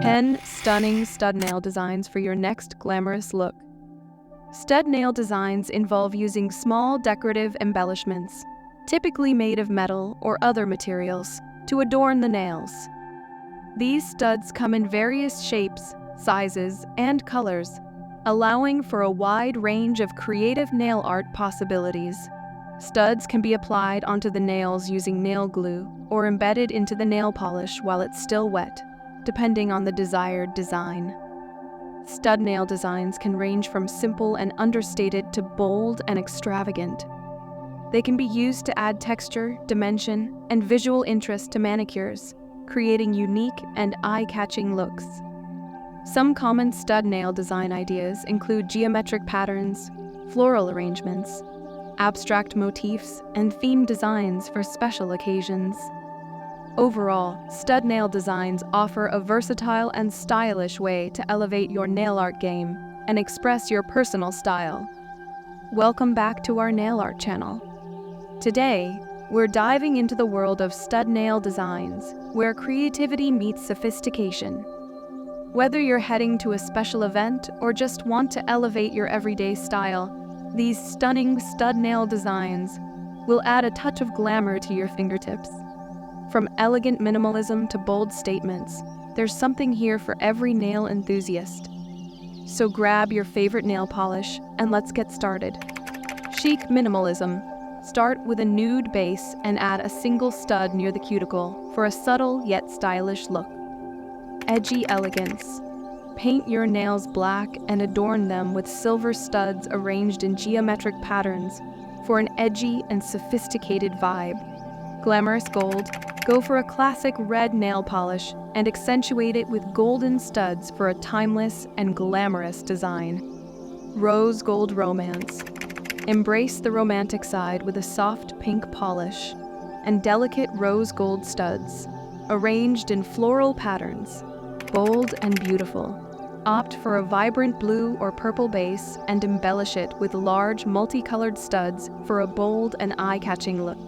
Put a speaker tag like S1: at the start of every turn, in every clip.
S1: 10 stunning stud nail designs for your next glamorous look. Stud nail designs involve using small decorative embellishments, typically made of metal or other materials, to adorn the nails. These studs come in various shapes, sizes, and colors, allowing for a wide range of creative nail art possibilities. Studs can be applied onto the nails using nail glue or embedded into the nail polish while it's still wet, depending on the desired design. Stud nail designs can range from simple and understated to bold and extravagant. They can be used to add texture, dimension, and visual interest to manicures, creating unique and eye-catching looks. Some common stud nail design ideas include geometric patterns, floral arrangements, abstract motifs, and theme designs for special occasions. Overall, stud nail designs offer a versatile and stylish way to elevate your nail art game and express your personal style. Welcome back to our nail art channel. Today, we're diving into the world of stud nail designs, where creativity meets sophistication. Whether you're heading to a special event or just want to elevate your everyday style, these stunning stud nail designs will add a touch of glamour to your fingertips. From elegant minimalism to bold statements, there's something here for every nail enthusiast. So grab your favorite nail polish and let's get started. Chic minimalism. Start with a nude base and add a single stud near the cuticle for a subtle yet stylish look. Edgy elegance. Paint your nails black and adorn them with silver studs arranged in geometric patterns for an edgy and sophisticated vibe. Glamorous gold. Go for a classic red nail polish and accentuate it with golden studs for a timeless and glamorous design. Rose gold romance. Embrace the romantic side with a soft pink polish and delicate rose gold studs, arranged in floral patterns. Bold and beautiful. Opt for a vibrant blue or purple base and embellish it with large multicolored studs for a bold and eye-catching look.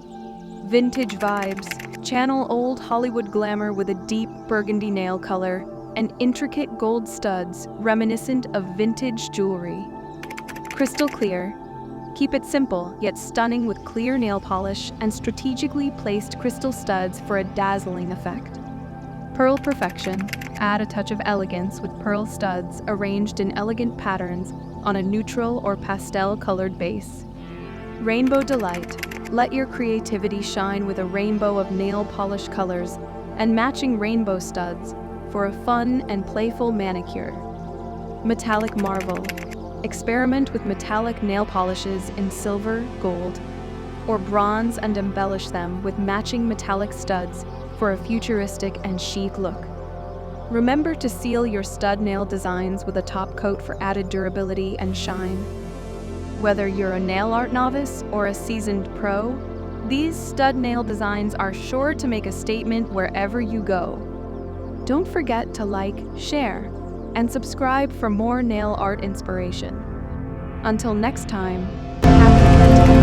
S1: Vintage vibes. Channel old Hollywood glamour with a deep burgundy nail color and intricate gold studs reminiscent of vintage jewelry. Crystal clear. Keep it simple yet stunning with clear nail polish and strategically placed crystal studs for a dazzling effect. Pearl perfection. Add a touch of elegance with pearl studs arranged in elegant patterns on a neutral or pastel-colored base. Rainbow delight. Let your creativity shine with a rainbow of nail polish colors and matching rainbow studs for a fun and playful manicure. Metallic marvel. Experiment with metallic nail polishes in silver, gold, or bronze and embellish them with matching metallic studs for a futuristic and chic look. Remember to seal your stud nail designs with a top coat for added durability and shine. Whether you're a nail art novice or a seasoned pro, these stud nail designs are sure to make a statement wherever you go. Don't forget to like, share, and subscribe for more nail art inspiration. Until next time, happy painting!